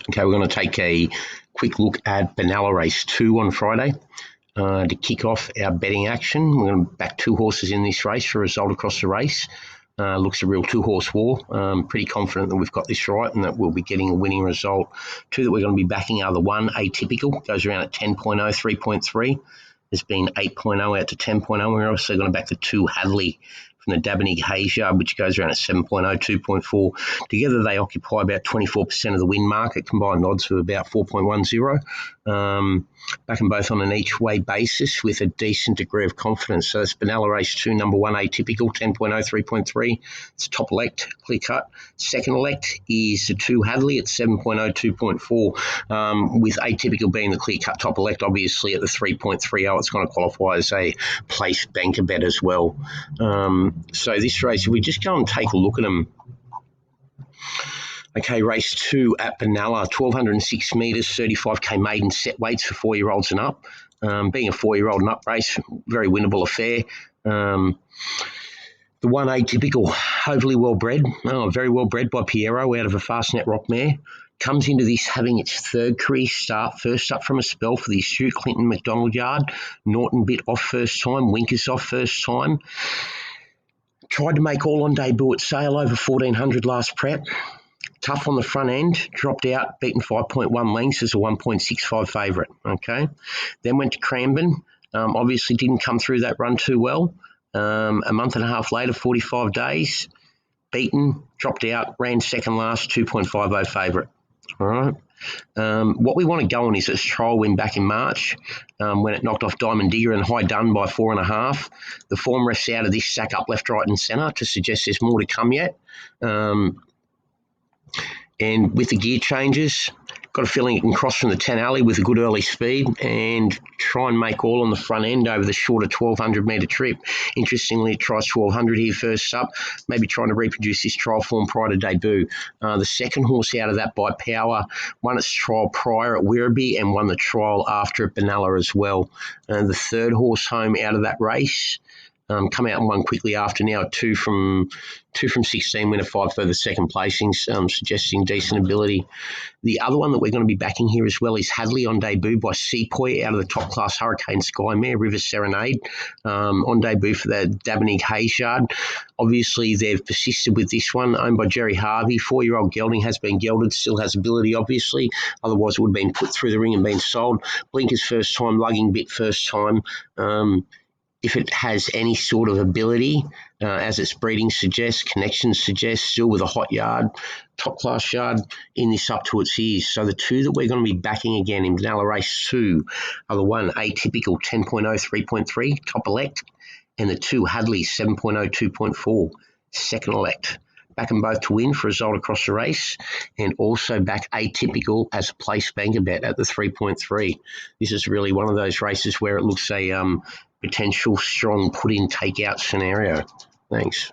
Okay, we're going to take a quick look at Benalla race 2 on Friday. To kick off our betting action, we're going to back 2 horses in this race for a result across the race. Looks a real 2-horse war. Pretty confident that we've got this right and that we'll be getting a winning result. 2 that we're going to be backing are the 1, Atypical, goes around at 10.0, 3.3. There's been 8.0 out to 10.0. We're also going to back the 2, Hadley, from the Dabenig Hazyard, which goes around at 7.0, 2.4. Together, they occupy about 24% of the win market, combined odds of about 4.10. Backing both on an each-way basis with a decent degree of confidence. So it's Benalla race 2, number 1, Atypical, 10.0, 3.3. It's top elect, clear cut. Second elect is the 2, Hadley at 7.0, 2.4. With Atypical being the clear cut top elect, obviously at the 3.30, it's going to qualify as a place banker bet as well. So this race, if we just go and take a look at them. Okay, race 2 at Benalla, 1,206 metres, 35k maiden set weights for 4-year-olds and up. Being a 4-year-old and up race, very winnable affair. The 1, Atypical, overly well bred, very well bred by Piero out of a Fastnet Rock mare. Comes into this having its 3rd career start, first up from a spell for the Stuart Clinton McDonald yard. Norton bit off first time, Winkers off first time. Tried to make all on debut at Sale over 1,400 last prep. Tough on the front end, dropped out, beaten 5.1 lengths as a 1.65 favourite, okay? Then went to Cranbourne, obviously didn't come through that run too well. A month and a half later, 45 days, beaten, dropped out, ran second last, 2.50 favourite, all right? What we want to go on is its trial win back in March when it knocked off Diamond Digger and High Done by 4.5. The form rests out of this stack up left, right and centre to suggest there's more to come yet. And with the gear changes, got a feeling it can cross from the 10 alley with a good early speed and try and make all on the front end over the shorter 1,200 metre trip. Interestingly, it tries 1,200 here first up, maybe trying to reproduce this trial form prior to debut. The second horse out of that by Power won its trial prior at Werribee and won the trial after at Benalla as well. The third horse home out of that race, come out and won quickly after now, 2 from 16, winner 5 for the second placings, suggesting decent ability. The other one that we're going to be backing here as well is Hadley on debut by Sepoy out of the top class Hurricane Sky mare, River Serenade, on debut for the Dabenig Hazyard. Obviously, they've persisted with this one, owned by Jerry Harvey. 4-year-old gelding has been gelded, still has ability, obviously. Otherwise, it would have been put through the ring and been sold. Blinkers first time, lugging bit first time. If it has any sort of ability, as its breeding suggests, connections suggest, still with a hot yard, top class yard in this up to its ears. So the 2 that we're going to be backing again in Benalla race 2 are the 1, Atypical, 10.0, 3.3, top elect, and the 2, Hadley, 7.0, 2.4, second elect. Back them both to win for a result across the race, and also back Atypical as a place banker bet at the 3.3. This is really one of those races where it looks a potential strong put-in, take-out scenario. Thanks.